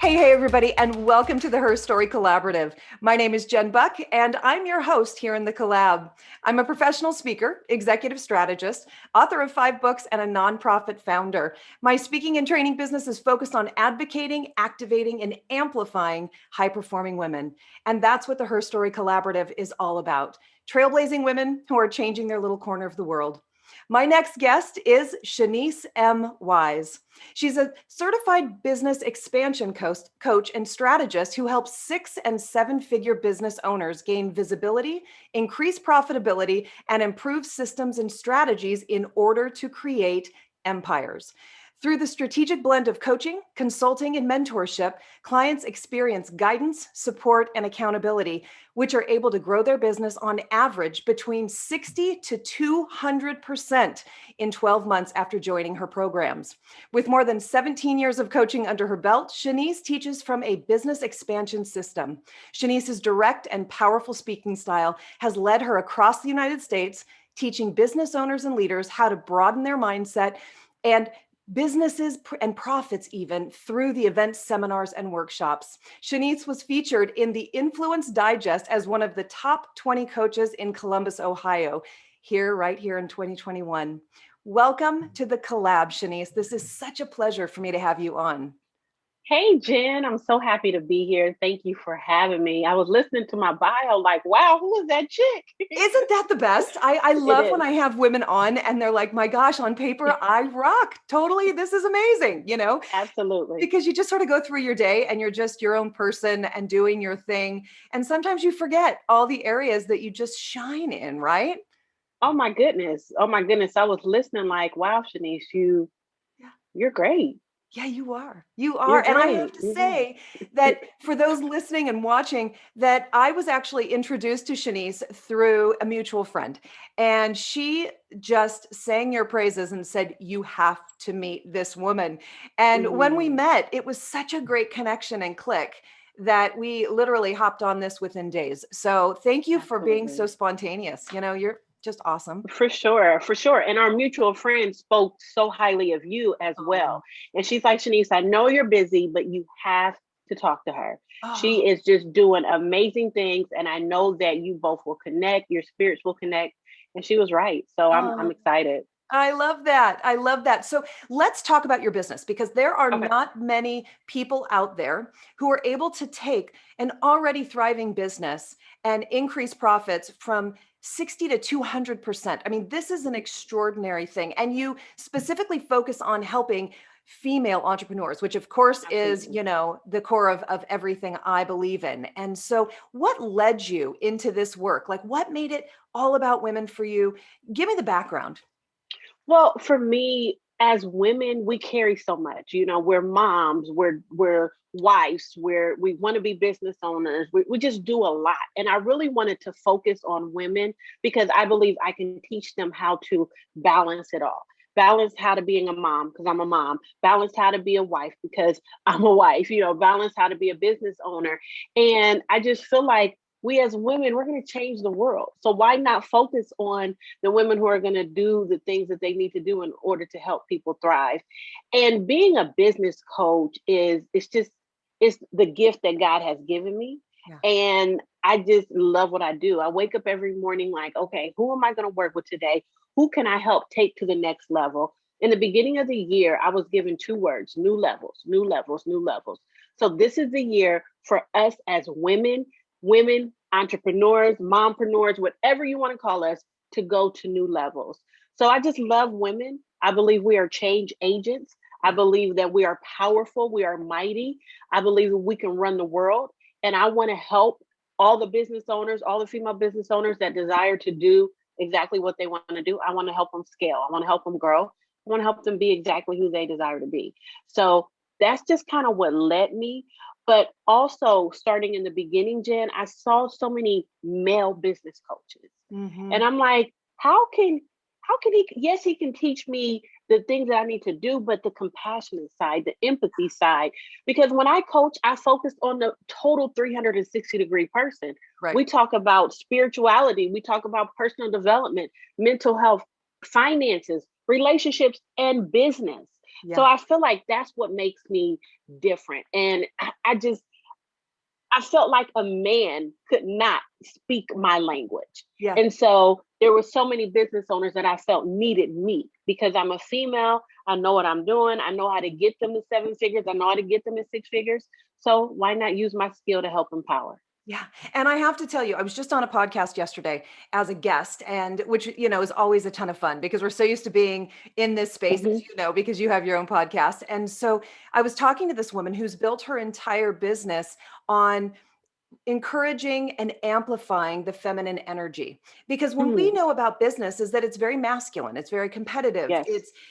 Hey, everybody, and welcome to the HERstory Collaborative. My name is Jen Buck, and I'm your host here in the collab. I'm a professional speaker, executive strategist, author of 5 books, and a nonprofit founder. My speaking and training business is focused on advocating, activating, and amplifying high-performing women. And that's what the HERstory Collaborative is all about. Trailblazing women who are changing their little corner of the world. My next guest is Shaniece M. She's a certified business expansion coach and strategist who helps 6- and 7-figure business owners gain visibility, increase profitability, and improve systems and strategies in order to create empires. Through the strategic blend of coaching, consulting, and mentorship, clients experience guidance, support, and accountability, which are able to grow their business on average between 60 to 200% in 12 months after joining her programs. With more than 17 years of coaching under her belt, Shaniece teaches from a business expansion system. Shaniece's direct and powerful speaking style has led her across the United States, teaching business owners and leaders how to broaden their mindset and businesses and profits even through the events, seminars, and workshops. Shaniece was featured in the Influence Digest as one of the top 20 coaches in Columbus, Ohio, right here in 2021. Welcome to the collab, Shaniece. This is such a pleasure for me to have you on. Hey, Jen, I'm so happy to be here. Thank you for having me. I was listening to my bio like, wow, who is that chick? Isn't that the best? I It love when is. I have women on and they're like, my gosh, on paper, I rock. Totally. This is amazing, Absolutely. because you just sort of go through your day and you're just your own person and doing your thing. And sometimes you forget all the areas that you just shine in, right? Oh my goodness. Oh my goodness. I was listening like, wow, Shanice, Yeah. you're great. Yeah, you are. You You're are. And I have great. to You're great. say that for those listening and watching, that I was actually introduced to Shaniece through a mutual friend. And she just sang your praises and said, you have to meet this woman. And when we Mhm. met, it was such a great connection and click that we literally hopped on this within days. So thank you for being so Absolutely. spontaneous. You're just awesome. For sure, for sure. And our mutual friend spoke so highly of you as Oh, well. And she's like, Shanice, I know you're busy, but you have to talk to her. oh, She is just doing amazing things. And I know that you both will connect, your spirits will connect. And she was right. So I'm oh. excited. I love that. I love that. So let's talk about your business because there are Okay. not many people out there who are able to take an already thriving business and increase profits from 60 to 200%. I mean, this is an extraordinary thing. And you specifically focus on helping female entrepreneurs, which of course is, Absolutely. the core of everything I believe in. And so what led you into this work? Like what made it all about women for you? Give me the background. Well, for me, as women, we carry so much. We're moms, we're wives, we want to be business owners. We just do a lot. And I really wanted to focus on women because I believe I can teach them how to balance it all. Balance how to being a mom because I'm a mom, balance how to be a wife because I'm a wife, balance how to be a business owner. And I just feel like we as women, we're going to change the world. So why not focus on the women who are going to do the things that they need to do in order to help people thrive? And being a business coach it's the gift that God has given me. Yeah. And I just love what I do. I wake up every morning like, okay, who am I going to work with today? Who can I help take to the next level? In the beginning of the year, I was given 2 words: new levels, new levels, new levels. So this is the year for us as women, entrepreneurs, mompreneurs, whatever you want to call us, to go to new levels. So I just love women. I believe we are change agents. I Yeah. believe that we are powerful, we are mighty. I believe that we can run the world. And I want to help all the business owners, all the female business owners that desire to do exactly what they want to do. I want to help them scale. I want to help them grow. I want to help them be exactly who they desire to be. So that's just kind of what led me. But also, starting in the beginning, Jen, I saw so many male business coaches. Hmm. And I'm like, how can he, yes, he can teach me the things that I need to do, but the compassionate side, the empathy side. Because when I coach, I focus on the total 360-degree person. Right. We talk about spirituality, we talk about personal development, mental health, finances, relationships, and business. Yeah. So I feel like that's what makes me different. And I felt like a man could not speak my language. Yeah. And so there were so many business owners that I felt needed me because I'm a female. I know what I'm doing. I know how to get them to 7 figures. I know how to get them to 6 figures. So why not use my skill to help empower? Yeah. And I have to tell you, I was just on a podcast yesterday as a guest, and which, is always a ton of fun because we're so used to being in this space, Hmm. as you know, because you have your own podcast. And so I was talking to this woman who's built her entire business on encouraging and amplifying the feminine energy, because when we Mm, know about business is that it's very masculine, it's very competitive, yes.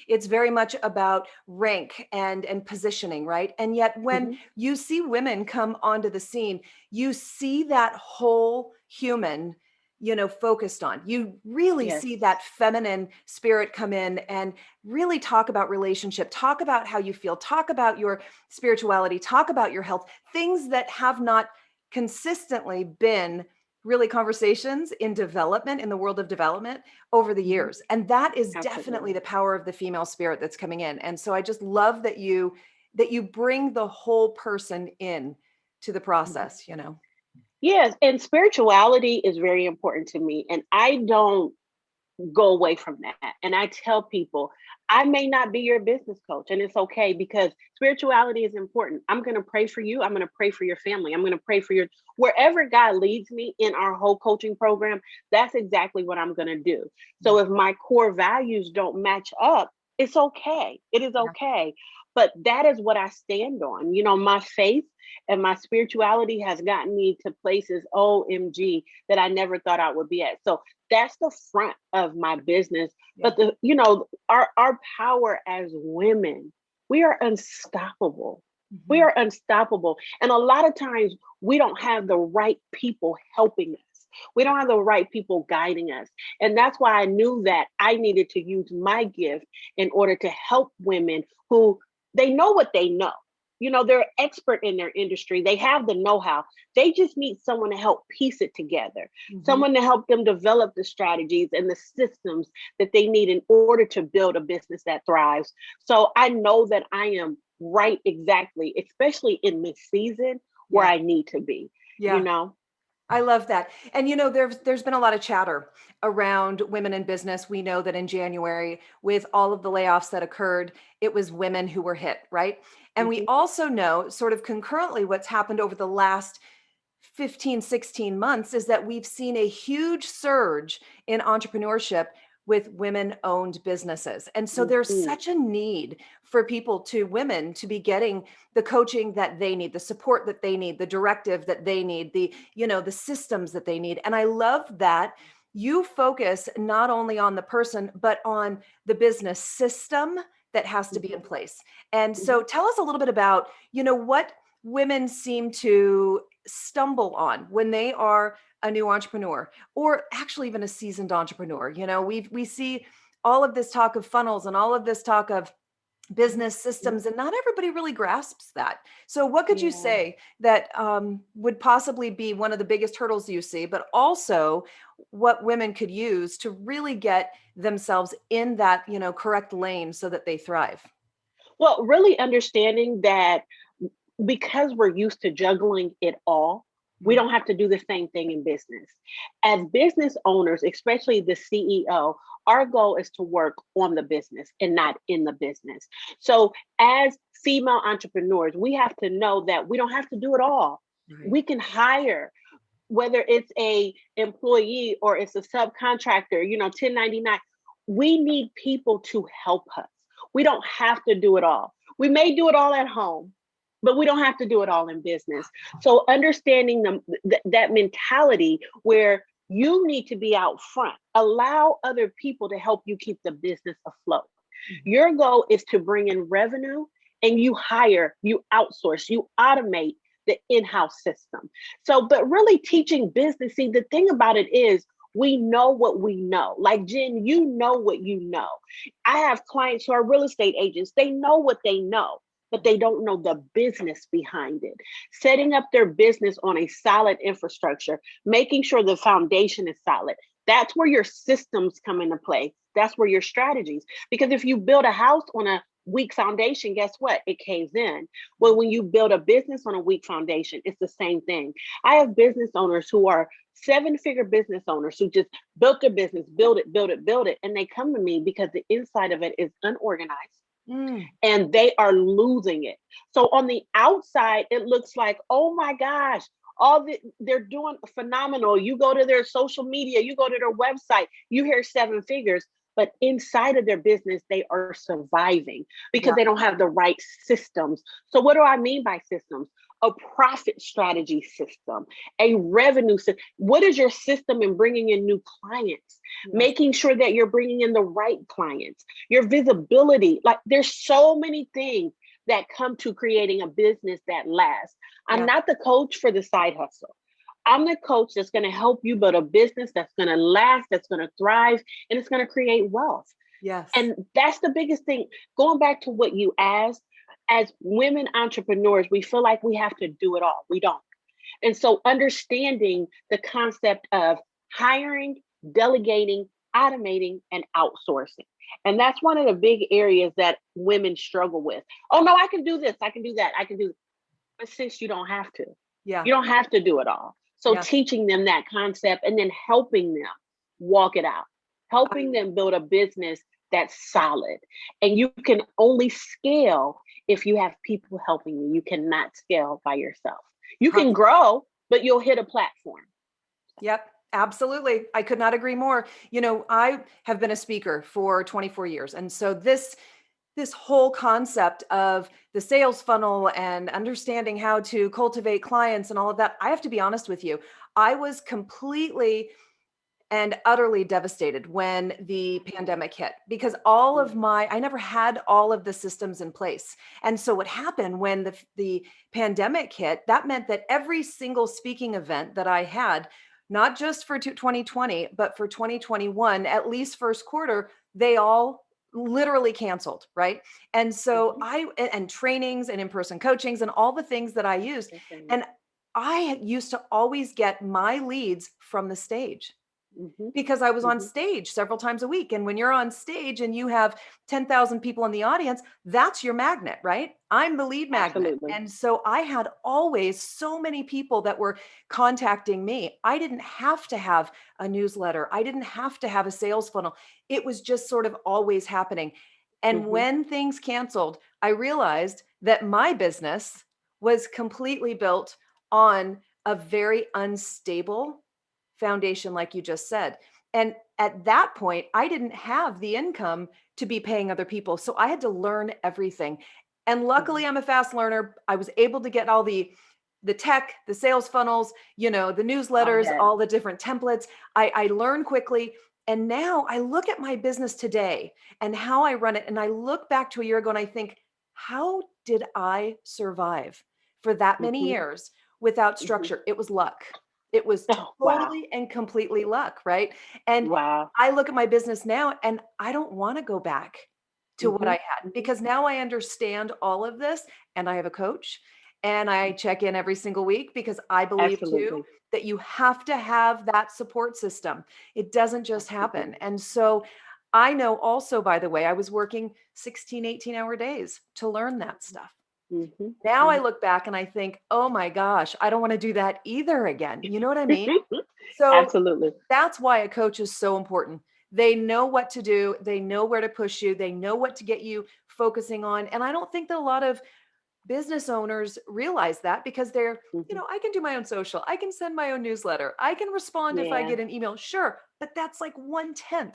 it's very much about rank and positioning, right? And yet when Hmm. you see women come onto the scene, you see that whole human, focused on, you really Yes. see that feminine spirit come in and really talk about relationship, talk about how you feel, talk about your spirituality, talk about your health, things that have not consistently been really conversations in development, in the world of development over the Hmm. years. And that is definitely Absolutely. the power of the female spirit that's coming in. And so I just love that you bring the whole person in to the Mhm. process. Yes. And spirituality is very important to me. And I don't go away from that. And I tell people, I may not be your business coach, and it's okay because spirituality is important. I'm going to pray for you. I'm going to pray for your family. I'm going to pray for your wherever God leads me in our whole coaching program. That's exactly what I'm going to do. So Yeah. if my core values don't match up, it's okay. It is Yeah. okay. But that is what I stand on. My faith and my spirituality has gotten me to places, OMG, that I never thought I would be at. So that's the front of my business. Yeah. But our power as women, we are unstoppable. We Mhm. are unstoppable. And a lot of times we don't have the right people helping us. We don't have the right people guiding us. And that's why I knew that I needed to use my gift in order to help women who they know what they know. They're expert in their industry. They have the know-how. They just need someone to help piece it together, Mhm. someone to help them develop the strategies and the systems that they need in order to build a business that thrives. So I know that I am right exactly, especially in this season where Yeah. I need to be, you Yeah. know? I love that. And there's been a lot of chatter around women in business. We know that in January, with all of the layoffs that occurred, it was women who were hit, right? And we Mhm. also know, sort of concurrently, what's happened over the last 15, 16 months is that we've seen a huge surge in entrepreneurship with women owned businesses. And so there's Mhm. such a need for women to be getting the coaching that they need, the support that they need, the directive that they need, the systems that they need. And I love that you focus not only on the person, but on the business system that has to be Mhm. in place. And so Mhm. tell us a little bit about, what women seem to stumble on when they are a new entrepreneur, or actually even a seasoned entrepreneur. We see all of this talk of funnels and all of this talk of Mhm. business Mhm. systems, and not everybody really grasps that. So what could you Yeah. say that would possibly be one of the biggest hurdles you see, but also what women could use to really get themselves in that correct lane so that they thrive? Well, really understanding that because we're used to juggling it all, we Mm. don't have to do the same thing in business. As business owners, especially the CEO, our goal is to work on the business and not in the business. So, as female entrepreneurs, we have to know that we don't have to do it all. Right. We can hire, whether it's a employee or it's a subcontractor, 1099. We need people to help us. We don't have to do it all. We may do it all at home, but we don't have to do it all in business. So understanding that mentality where you need to be out front, allow other people to help you keep the business afloat. Mhm. Your goal is to bring in revenue, and you hire, you outsource, you automate the in-house system. So, but really teaching business, see, the thing about it is we know what we know. Like Jen, you know what you know. I have clients who are real estate agents. They know what they know, but they don't know the business behind it. Setting up their business on a solid infrastructure, making sure the foundation is solid. That's where your systems come into play. That's where your strategies. Because if you build a house on a weak foundation, guess what? It caves in. Well, when you build a business on a weak foundation, it's the same thing. I have business owners who are 7-figure business owners who just built their business, build it, build it, build it. And they come to me because the inside of it is unorganized. And they are losing it. So on the outside, it looks like, oh my gosh, they're doing phenomenal. You go to their social media, you go to their website, you hear 7 figures, but inside of their business, they are surviving because they don't have the right systems. So what do I mean by systems? A profit strategy system, a revenue system. What is your system in bringing in new clients? Making sure that you're bringing in the right clients, your visibility. Like there's so many things that come to creating a business that lasts. I'm not the coach for the side hustle. I'm the coach that's going to help you build a business that's going to last, that's going to thrive, and it's going to create wealth. Yes. And that's the biggest thing. Going back to what you asked, as women entrepreneurs, we feel like we have to do it all. We don't. And so understanding the concept of hiring, delegating, automating, and outsourcing. And that's one of the big areas that women struggle with. Oh, no, I can do this. I can do that. I can do this. But sis, you don't have to. Yeah. You don't have to do it all. So teaching them that concept and then helping them walk it out, helping them build a business that's solid. And you can only scale if you have people helping you. You cannot scale by yourself. You can grow, but you'll hit a platform. Yep. Absolutely. I could not agree more. You know, I have been a speaker for 24 years. And so this whole concept of the sales funnel and understanding how to cultivate clients and all of that, I have to be honest with you, I was completely and utterly devastated when the pandemic hit because I never had all of the systems in place. And so what happened when the pandemic hit, that meant that every single speaking event that I had, not just for 2020, but for 2021, at least first quarter, they all literally canceled, right? And so and trainings and in-person coachings and all the things that I used. And I used to always get my leads from the stage because I was on stage several times a week. And when you're on stage and you have 10,000 people in the audience, that's your magnet, right? I'm the lead magnet. Absolutely. And so I had always so many people that were contacting me. I didn't have to have a newsletter. I didn't have to have a sales funnel. It was just sort of always happening. And when things canceled, I realized that my business was completely built on a very unstable foundation, like you just said. And at that point, I didn't have the income to be paying other people. So I had to learn everything. And luckily, I'm a fast learner. I was able to get all the tech, the sales funnels, you know, the newsletters, all the different templates. I learned quickly. And now I look at my business today and how I run it. And I look back to a year ago and I think, how did I survive for that many years without structure? It was luck. It was totally and completely luck, right? And I look at my business now and I don't want to go back to what I had because now I understand all of this and I have a coach and I check in every single week because I believe too that you have to have that support system. It doesn't just happen. And so I know also, by the way, I was working 16, 18-hour days to learn that stuff. Now I look back and I think, oh my gosh, I don't want to do that either again. You know what I mean? So that's why a coach is so important. They know what to do. They know where to push you. They know what to get you focusing on. And I don't think that a lot of business owners realize that because they're, you know, I can do my own social. I can send my own newsletter. I can respond if I get an email. Sure. But that's like 1/10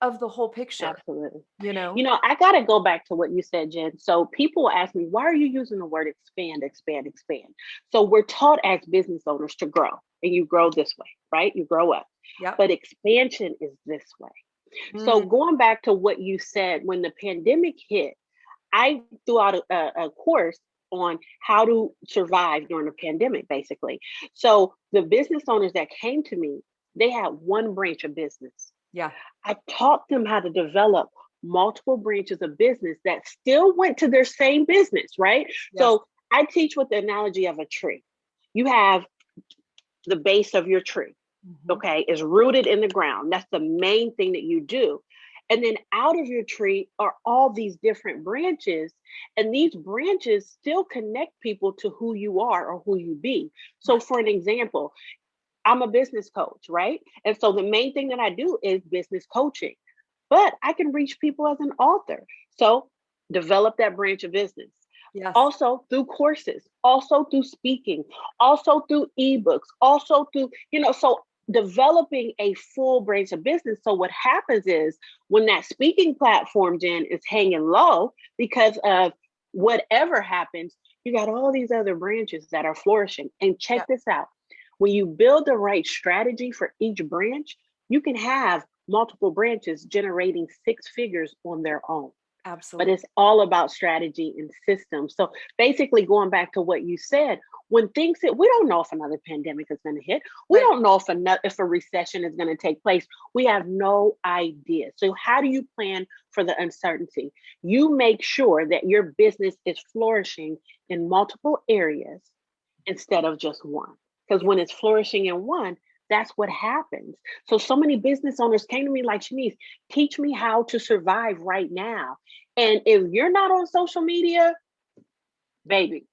of the whole picture. Absolutely. You know, I got to go back to what you said, Jen. So people ask me, why are you using the word expand, expand, expand? So we're taught as business owners to grow and you grow this way, right? You grow up, but expansion is this way. So going back to what you said, when the pandemic hit, I threw out a course on how to survive during the pandemic, basically. So the business owners that came to me, they had one branch of business. I taught them how to develop multiple branches of business that still went to their same business, right? So I teach with the analogy of a tree. You have the base of your tree, okay, is rooted in the ground. That's the main thing that you do. And then out of your tree are all these different branches. And these branches still connect people to who you are or who you be. So, for an example, I'm a business coach, right? And so the main thing that I do is business coaching, but I can reach people as an author. So, develop that branch of business. Yes. Also through courses, also through speaking, also through ebooks, also through, so developing a full branch of business. So what happens is when that speaking platform, Jen, is hanging low because of whatever happens, you got all these other branches that are flourishing. And check Yep. this out. When you build the right strategy for each branch, you can have multiple branches generating six figures on their own. But Absolutely. it's all about strategy and systems. So basically, going back to what you said, when things hit, we don't know if another pandemic is going to hit. We Right. don't know if a recession is going to take place. We have no idea. So how do you plan for the uncertainty? You make sure that your business is flourishing in multiple areas instead of just one. Because Yeah. when it's flourishing in one, that's what happens. So many business owners came to me like, Shaniece, teach me how to survive right now. And if you're not on social media, baby,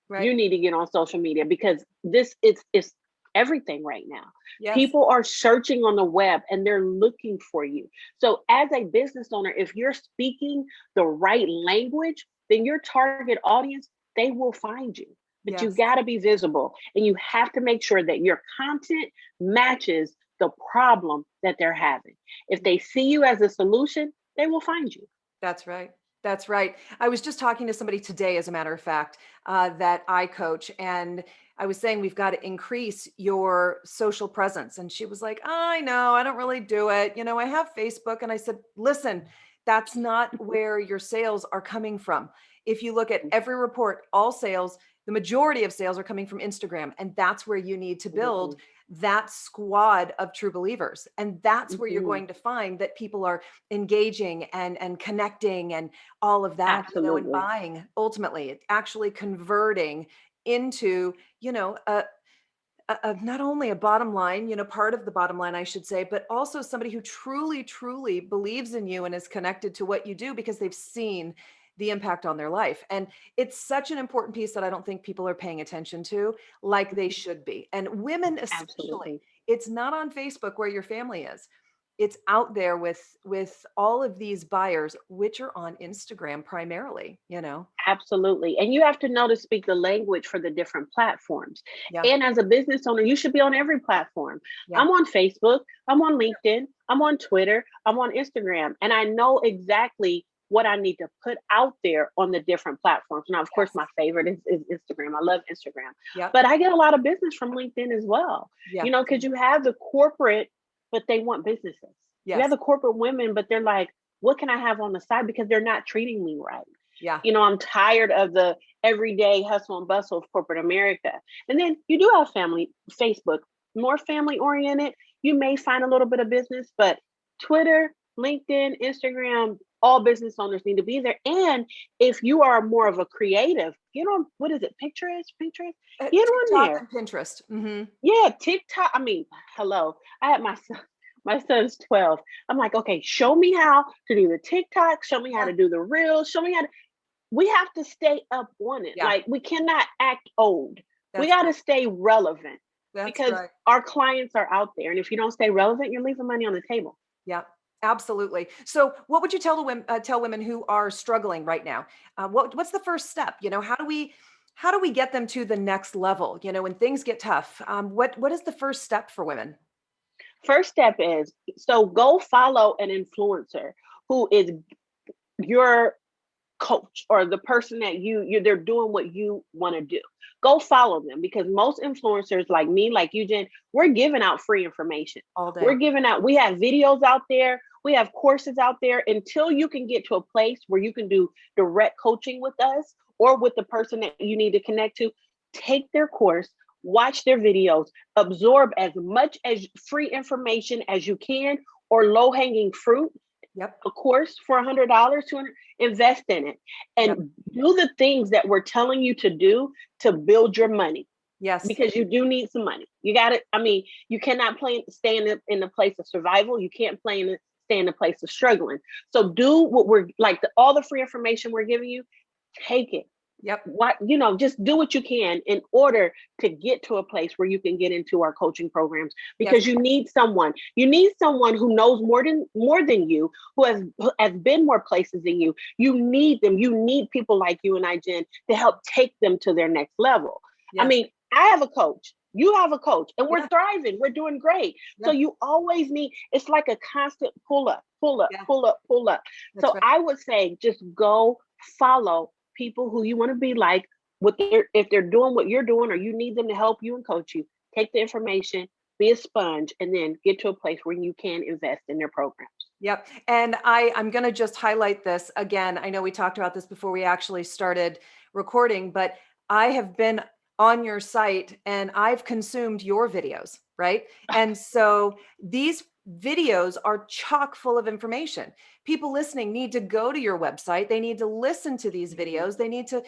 Right. you need to get on social media because this is everything right now. Yes. People are searching on the web and they're looking for you. So as a business owner, if you're speaking the right language, then your target audience, they will find you. But you Yes. got to be visible and you have to make sure that your content matches the problem that they're having. If they see you as a solution, they will find you. That's right. That's right. I was just talking to somebody today, as a matter of fact, that I coach, and I was saying we've got to increase your social presence. And she was like, I know, I don't really do it. I have Facebook. And I said, listen, that's not where your sales are coming from. If you look at every report, all sales, the majority of sales are coming from Instagram. And that's where you need to build Mhm, that squad of true believers. And that's where you're mhm. going to find that people are engaging and connecting and all of that, and Absolutely. buying. Ultimately, it's actually converting into, not only a bottom line, part of the bottom line, I should say, but also somebody who truly, truly believes in you and is connected to what you do because they've seen the impact on their life. And it's such an important piece that I don't think people are paying attention to like they should be. And women especially. Absolutely. It's not on Facebook where your family is. It's out there with all of these buyers, which are on Instagram primarily. Absolutely. And you have to know to speak the language for the different platforms. Yeah. And as a business owner, you should be on every platform. Yeah. I'm on Facebook, I'm on LinkedIn, I'm on Twitter, I'm on Instagram, and I know exactly what I need to put out there on the different platforms. Now, of course, Yes. my favorite is Instagram. I love Instagram, Yep. but I get a lot of business from LinkedIn as well, Yeah. because you have the corporate, but they want businesses. You have Yes. the corporate women, but they're like, what can I have on the side because they're not treating me right? Yeah. I'm tired of the everyday hustle and bustle of corporate America. And then you do have family, Facebook, more family oriented. You may find a little bit of business, but Twitter, LinkedIn, Instagram, all business owners need to be there. And if you are more of a creative, get on, what is it, Pinterest? Get on TikTok there. and Pinterest. Yeah, TikTok. I mean, hello. I had my son, my son's 12. I'm like, okay, show me how to do the TikTok, show me how Yeah. to do the reels, show me how to, we have to stay up on it. Yeah. Like we cannot act old. We That's got to right. stay relevant That's because right. our clients are out there. And if you don't stay relevant, you're leaving money on the table. Yeah. Absolutely. So, what would you tell women who are struggling right now? What's the first step? How do we get them to the next level? When things get tough, what is the first step for women? First step is, so go follow an influencer who is your coach or the person that they're doing what you want to do. Go follow them because most influencers like me, like you, Jen, we're giving out free information. All We're day. giving out, we have videos out there, we have courses out there. Until you can get to a place where you can do direct coaching with us or with the person that you need to connect to, take their course, watch their videos, absorb as much as free information as you can or low hanging fruit, Yep. a course for $100 to invest in it Yep. and do the things that we're telling you to do to build your money Yes. because you do need some money. You got it. I mean, you cannot stay in the place of survival. You can't stay in a place of struggling. So do what we're like, all the free information we're giving you, take it. Yep. What, just do what you can in order to get to a place where you can get into our coaching programs, because you need someone who knows more than you, who has been more places than you. You need them. You need people like you and I, Jen, to help take them to their next level. Yes. I mean, I have a coach. You have a coach, and we're thriving. We're doing great. So you always need, it's like a constant pull up. That's so right. I would say just go follow people who you want to be like, if they're doing what you're doing, or you need them to help you and coach you. Take the information, be a sponge, and then get to a place where you can invest in their programs. Yep. And I'm going to just highlight this again. I know we talked about this before we actually started recording, but I have been on your site and I've consumed your videos, right? And so these videos are chock full of information. People listening need to go to your website. They need to listen to these videos. They need to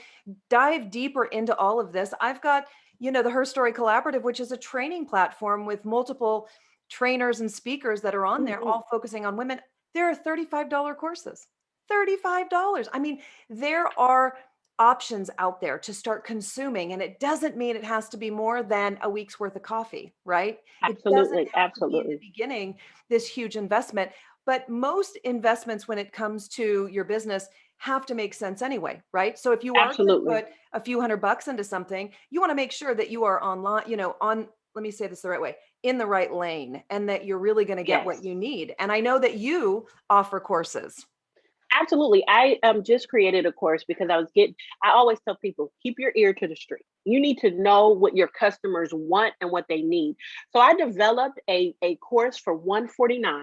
dive deeper into all of this. I've got, the HERstory Collaborative, which is a training platform with multiple trainers and speakers that are on there, all focusing on women. There are $35 courses, $35. I mean, there are options out there to start consuming. And it doesn't mean it has to be more than a week's worth of coffee, right? Absolutely. It doesn't have to be in the beginning, this huge investment. But most investments when it comes to your business have to make sense anyway, right? So if you are going to put a few $100 into something, you want to make sure that you are online, let me say this the right way, in the right lane, and that you're really going to get what you need. And I know that you offer courses. Absolutely. I just created a course because I always tell people, keep your ear to the street. You need to know what your customers want and what they need. So I developed a course for $149.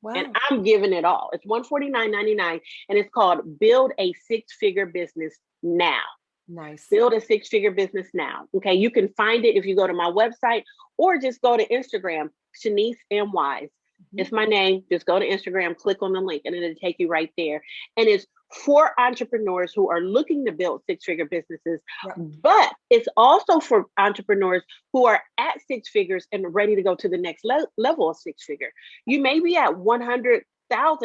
Wow. And I'm giving it all. It's $149.99, and it's called Build a Six-Figure Business Now. Nice. Build a six-figure business now. Okay. You can find it if you go to my website, or just go to Instagram, Shaniece M. It's my name. Just go to Instagram, click on the link, and it'll take you right there. And it's for entrepreneurs who are looking to build six-figure businesses, but it's also for entrepreneurs who are at six figures and ready to go to the next level of six-figure. You may be at 100,000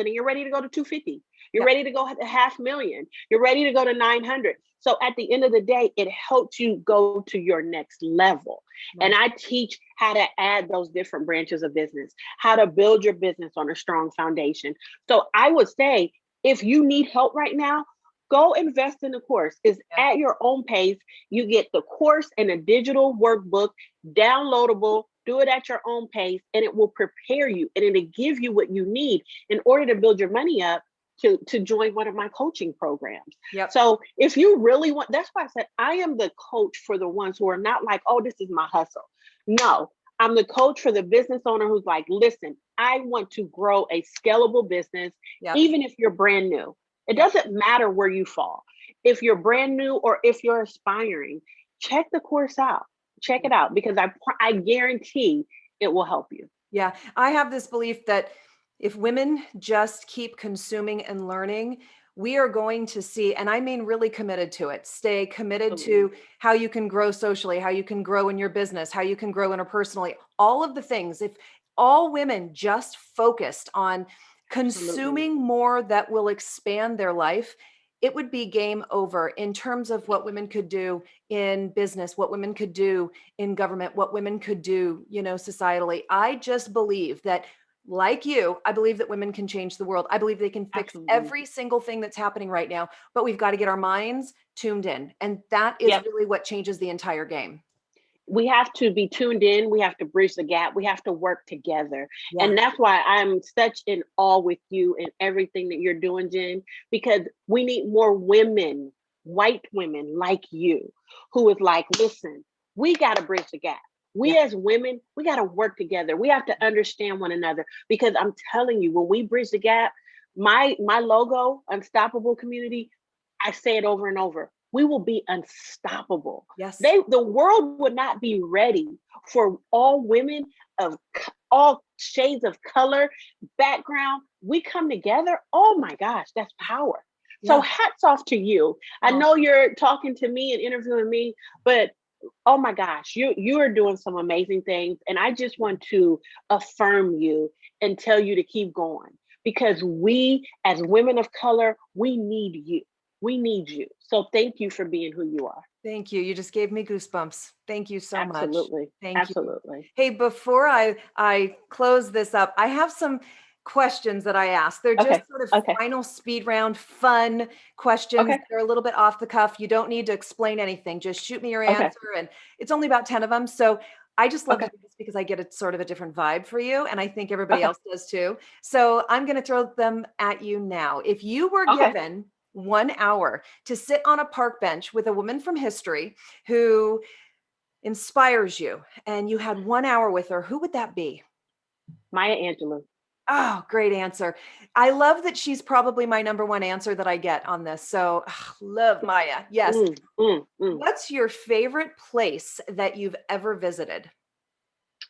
and you're ready to go to 250. You're ready to go to 500,000. You're ready to go to 900. So at the end of the day, it helps you go to your next level. And I teach how to add those different branches of business, how to build your business on a strong foundation. So I would say, if you need help right now, go invest in the course. It's at your own pace. You get the course and a digital workbook, downloadable. Do it at your own pace, and it will prepare you, and it'll give you what you need in order to build your money up to join one of my coaching programs. So if you really want, that's why I said I am the coach for the ones who are not like, oh, this is my hustle. No, I'm the coach for the business owner who's like, listen, I want to grow a scalable business, even if you're brand new. It doesn't matter where you fall. If you're brand new or if you're aspiring, check the course out. Check it out, because I guarantee it will help you. Yeah, I have this belief that if women just keep consuming and learning, we are going to see, and I mean really committed to it, stay committed to how you can grow socially, how you can grow in your business, how you can grow interpersonally, all of the things. If all women just focused on consuming more that will expand their life, it would be game over in terms of what women could do in business, what women could do in government, what women could do, societally. I just believe that, like you, I believe that women can change the world. I believe they can fix every single thing that's happening right now, but we've got to get our minds tuned in. And that is really what changes the entire game. We have to be tuned in. We have to bridge the gap. We have to work together. And that's why I'm such in awe with you and everything that you're doing, Jen, because we need more women, white women like you, who is like, listen, we got to bridge the gap. We as women, we got to work together. We have to understand one another, because I'm telling you, when we bridge the gap, my logo, Unstoppable Community, I say it over and over. We will be unstoppable. The world would not be ready for all women of all shades of color, background. We come together. Oh my gosh, that's power. So hats off to you. I know you're talking to me and interviewing me, but oh my gosh, you are doing some amazing things. And I just want to affirm you and tell you to keep going, because we as women of color, we need you. We need you. So thank you for being who you are. Thank you. You just gave me goosebumps. Thank you so much. Absolutely. Thank you. Absolutely. Hey, before I close this up, I have some questions that I ask. They're just Okay. sort of Okay. final speed round, fun questions. Okay. They're a little bit off the cuff. You don't need to explain anything. Just shoot me your Okay. answer. And it's only about 10 of them. So I just love to Okay. do this because I get a sort of a different vibe for you. And I think everybody Okay. else does too. So I'm going to throw them at you now. If you were Okay. given 1 hour to sit on a park bench with a woman from history who inspires you and you had 1 hour with her, who would that be? Maya Angelou. Oh, great answer. I love that she's probably my number one answer that I get on this. So, love Maya. Yes. Mm, mm, mm. What's your favorite place that you've ever visited?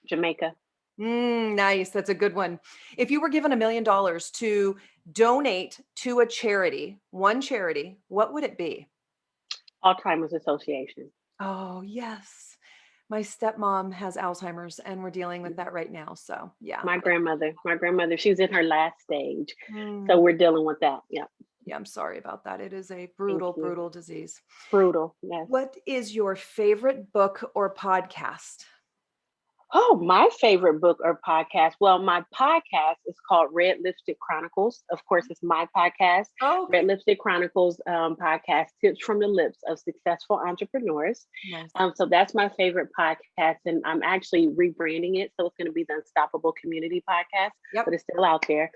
Jamaica. Nice. That's a good one. If you were given $1 million to donate to a charity, one charity, what would it be? Alzheimer's Association. Oh, yes. My stepmom has Alzheimer's and we're dealing with that right now. So, yeah. My grandmother, she's in her last stage. So Mm, we're dealing with that. Yeah. yeah, I'm sorry about that. It is a Thank brutal, you. brutal disease. Brutal. Yes. What is your favorite book or podcast? Oh, my favorite book or podcast. Well, my podcast is called Red Lipstick Chronicles. Of course, it's my podcast, Oh, Red okay. Lipstick Chronicles podcast, tips from the lips of successful entrepreneurs. Nice. So that's my favorite podcast, and I'm actually rebranding it. So it's going to be the Unstoppable Community Podcast, but Yep. it's still out there.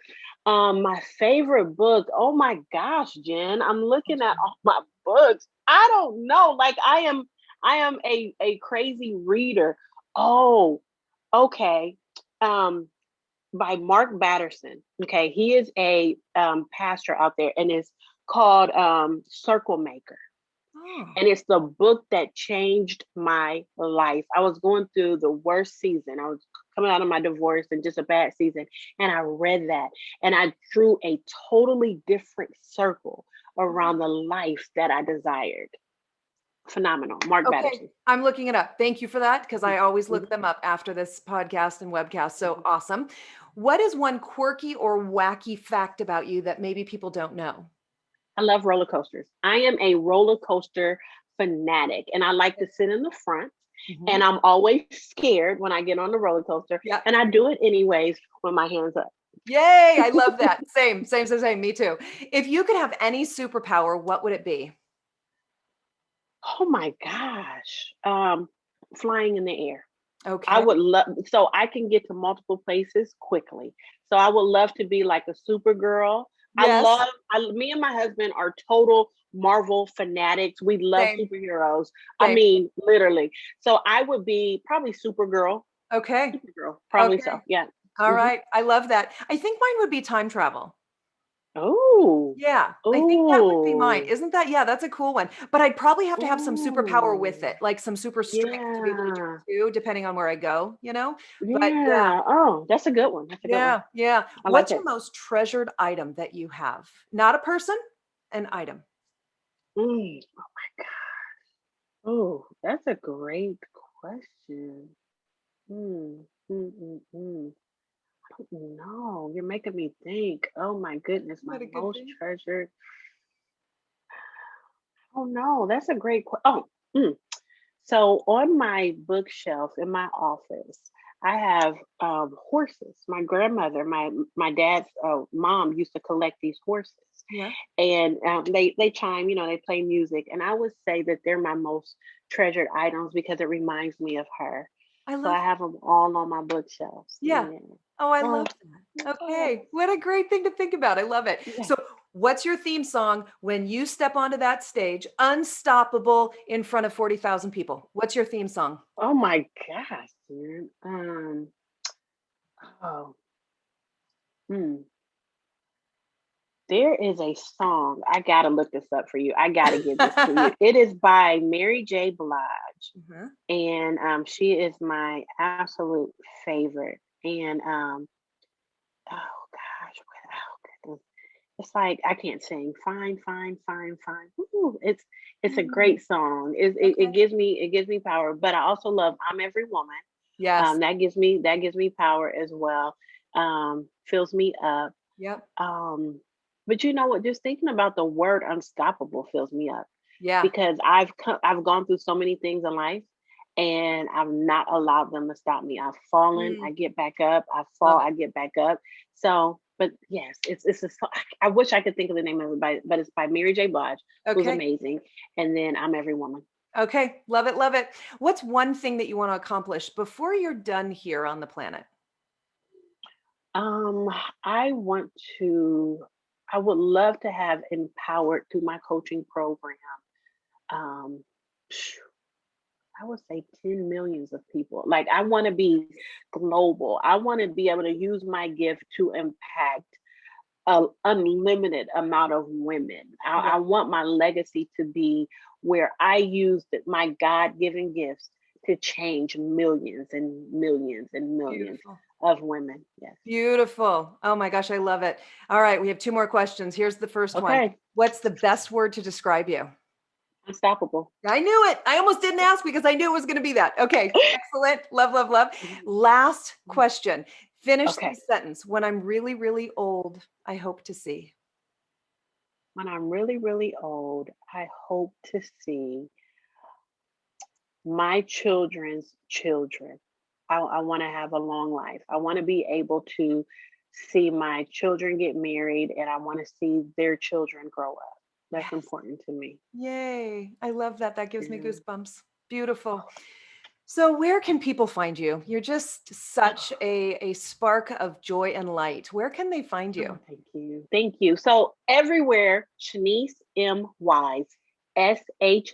My favorite book. Oh my gosh, Jen, I'm looking at all my books. I don't know. Like I am a crazy reader. Oh, okay. Um, by Mark Batterson. Okay, he is a pastor out there, and it's called Circle Maker. Oh, And it's the book that changed my life. I was going through the worst season. I was coming out of my divorce and just a bad season. And I read that, and I drew a totally different circle around the life that I desired. Phenomenal. Mark okay. Batterson. I'm looking it up. Thank you for that because I always Mhm. look them up after this podcast and webcast. So awesome. What is one quirky or wacky fact about you that maybe people don't know? I love roller coasters. I am a roller coaster fanatic, and I like to sit in the front. Mhm. And I'm always scared when I get on the roller coaster, Yeah. and I do it anyways with my hands up. Yay. I love that. Same, same, same, same. Me too. If you could have any superpower, what would it be? Oh my gosh. Flying in the air. I Okay. would love so I can get to multiple places quickly. So I would love to be like a Supergirl. Yes. Me and my husband are total Marvel fanatics. We love Same, superheroes. I same. mean, literally. So I would be probably Supergirl. Okay. Supergirl, probably Okay. so. Yeah. All Mhm. right. I love that. I think mine would be time travel. Oh. Yeah, I think that would be mine. Oh. Isn't that yeah, that's a cool one. But I'd probably have to have some superpower with Oh. it, like some super strength to be able to do Yeah. it too, depending on where I go, you know? But yeah, Yeah. Oh, that's a good one. That's a good one. yeah, yeah. I like What's your it. most treasured item that you have? Not a person, an item. Oh my God. Oh, that's a great question. Hmm. Mm. I don't know. You're making me think. Oh my goodness, Isn't my that a good most thing? treasured. Oh no, that's a great question. Oh, mm. So on my bookshelf in my office, I have horses. My grandmother, my dad's mom used to collect these horses, Yeah. and they chime, they play music, and I would say that they're my most treasured items because it reminds me of her. I So love I have them all on my bookshelves. yeah. Yeah. Oh, I Oh, love that. oh, Okay. What a great thing to think about. I love it. yeah. So, what's your theme song when you step onto that stage, unstoppable in front of 40,000 people? What's your theme song? Oh my gosh, dude. Oh, hmm. There is a song. I gotta look this up for you. I gotta give this to you. It is by Mary J. Blige, Mhm. and she is my absolute favorite. And oh gosh, oh goodness. It's like I can't sing. Fine, fine, fine, fine. Ooh, it's a Mm, great song. It okay. gives me power. But I also love I'm Every Woman. Yes. That gives me power as well. Fills me up. Yep. Um, but you know what? Just thinking about the word unstoppable fills me up Yeah. because I've gone through so many things in life, and I've not allowed them to stop me. I've fallen, I Mm, get back up. I fall, love I it. get back up. So, but yes, I wish I could think of the name of it, but it's by Mary J. Blige, who's Okay. amazing. And then I'm Every Woman. Okay. Love it. Love it. What's one thing that you want to accomplish before you're done here on the planet? Um, I want to. I would love to have empowered through my coaching program. Um, I would say 10 millions of people. Like, I want to be global. I want to be able to use my gift to impact a unlimited amount of women. I Yeah. want my legacy to be where I used my God-given gifts to change millions and millions and millions Beautiful. of women. Yes. Beautiful. Oh my gosh, I love it. All right, we have two more questions. Here's the first one. Okay. What's the best word to describe you? Unstoppable. I knew it. I almost didn't ask because I knew it was going to be that. Okay, excellent. Love, love, love. Last question. Finish Okay. the sentence. When I'm really, really old, I hope to see. When I'm really, really old, I hope to see my children's children. I want to have a long life. I want to be able to see my children get married, and I want to see their children grow up. That's Yes. important to me. Yay. I love that. That gives me Yeah. goosebumps. Beautiful. So, where can people find you? You're just such a spark of joy and light. Where can they find Oh, you? thank you. Thank you. So everywhere, Shaniece M Wise, SHANIECE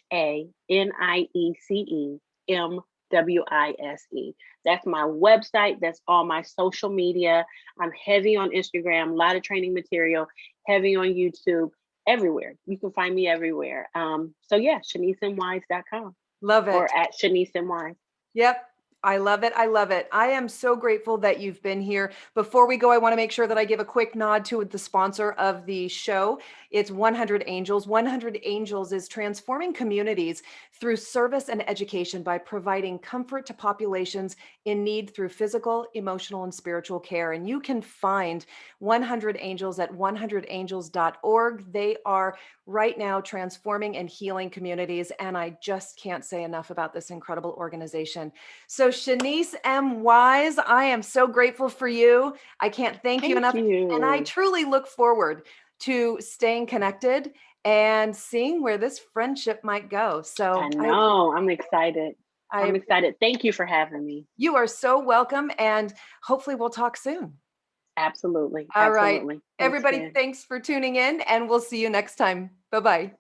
MWISE. That's my website. That's all my social media. I'm heavy on Instagram, a lot of training material, heavy on YouTube, everywhere. You can find me everywhere. So yeah, ShanieceMWise.com Love or it. at Shaniece M Wise. Yep. I love it. I love it. I am so grateful that you've been here. Before we go, I want to make sure that I give a quick nod to the sponsor of the show. It's 100 Angels. 100 Angels is transforming communities through service and education by providing comfort to populations in need through physical, emotional, and spiritual care. And you can find 100 Angels at 100angels.org. They are right now transforming and healing communities. And I just can't say enough about this incredible organization. So, Shaniece M. Wise, I am so grateful for you. I can't thank you Thank enough. And I you. truly look forward to staying connected and seeing where this friendship might go. I So, I appreciate know. I'm excited. I'm I excited. Thank you for having me. you are so welcome and hopefully we'll talk soon. Absolutely. All right. Absolutely. Thanks, Everybody, Jen. thanks for tuning in and we'll see you next time. Bye-bye.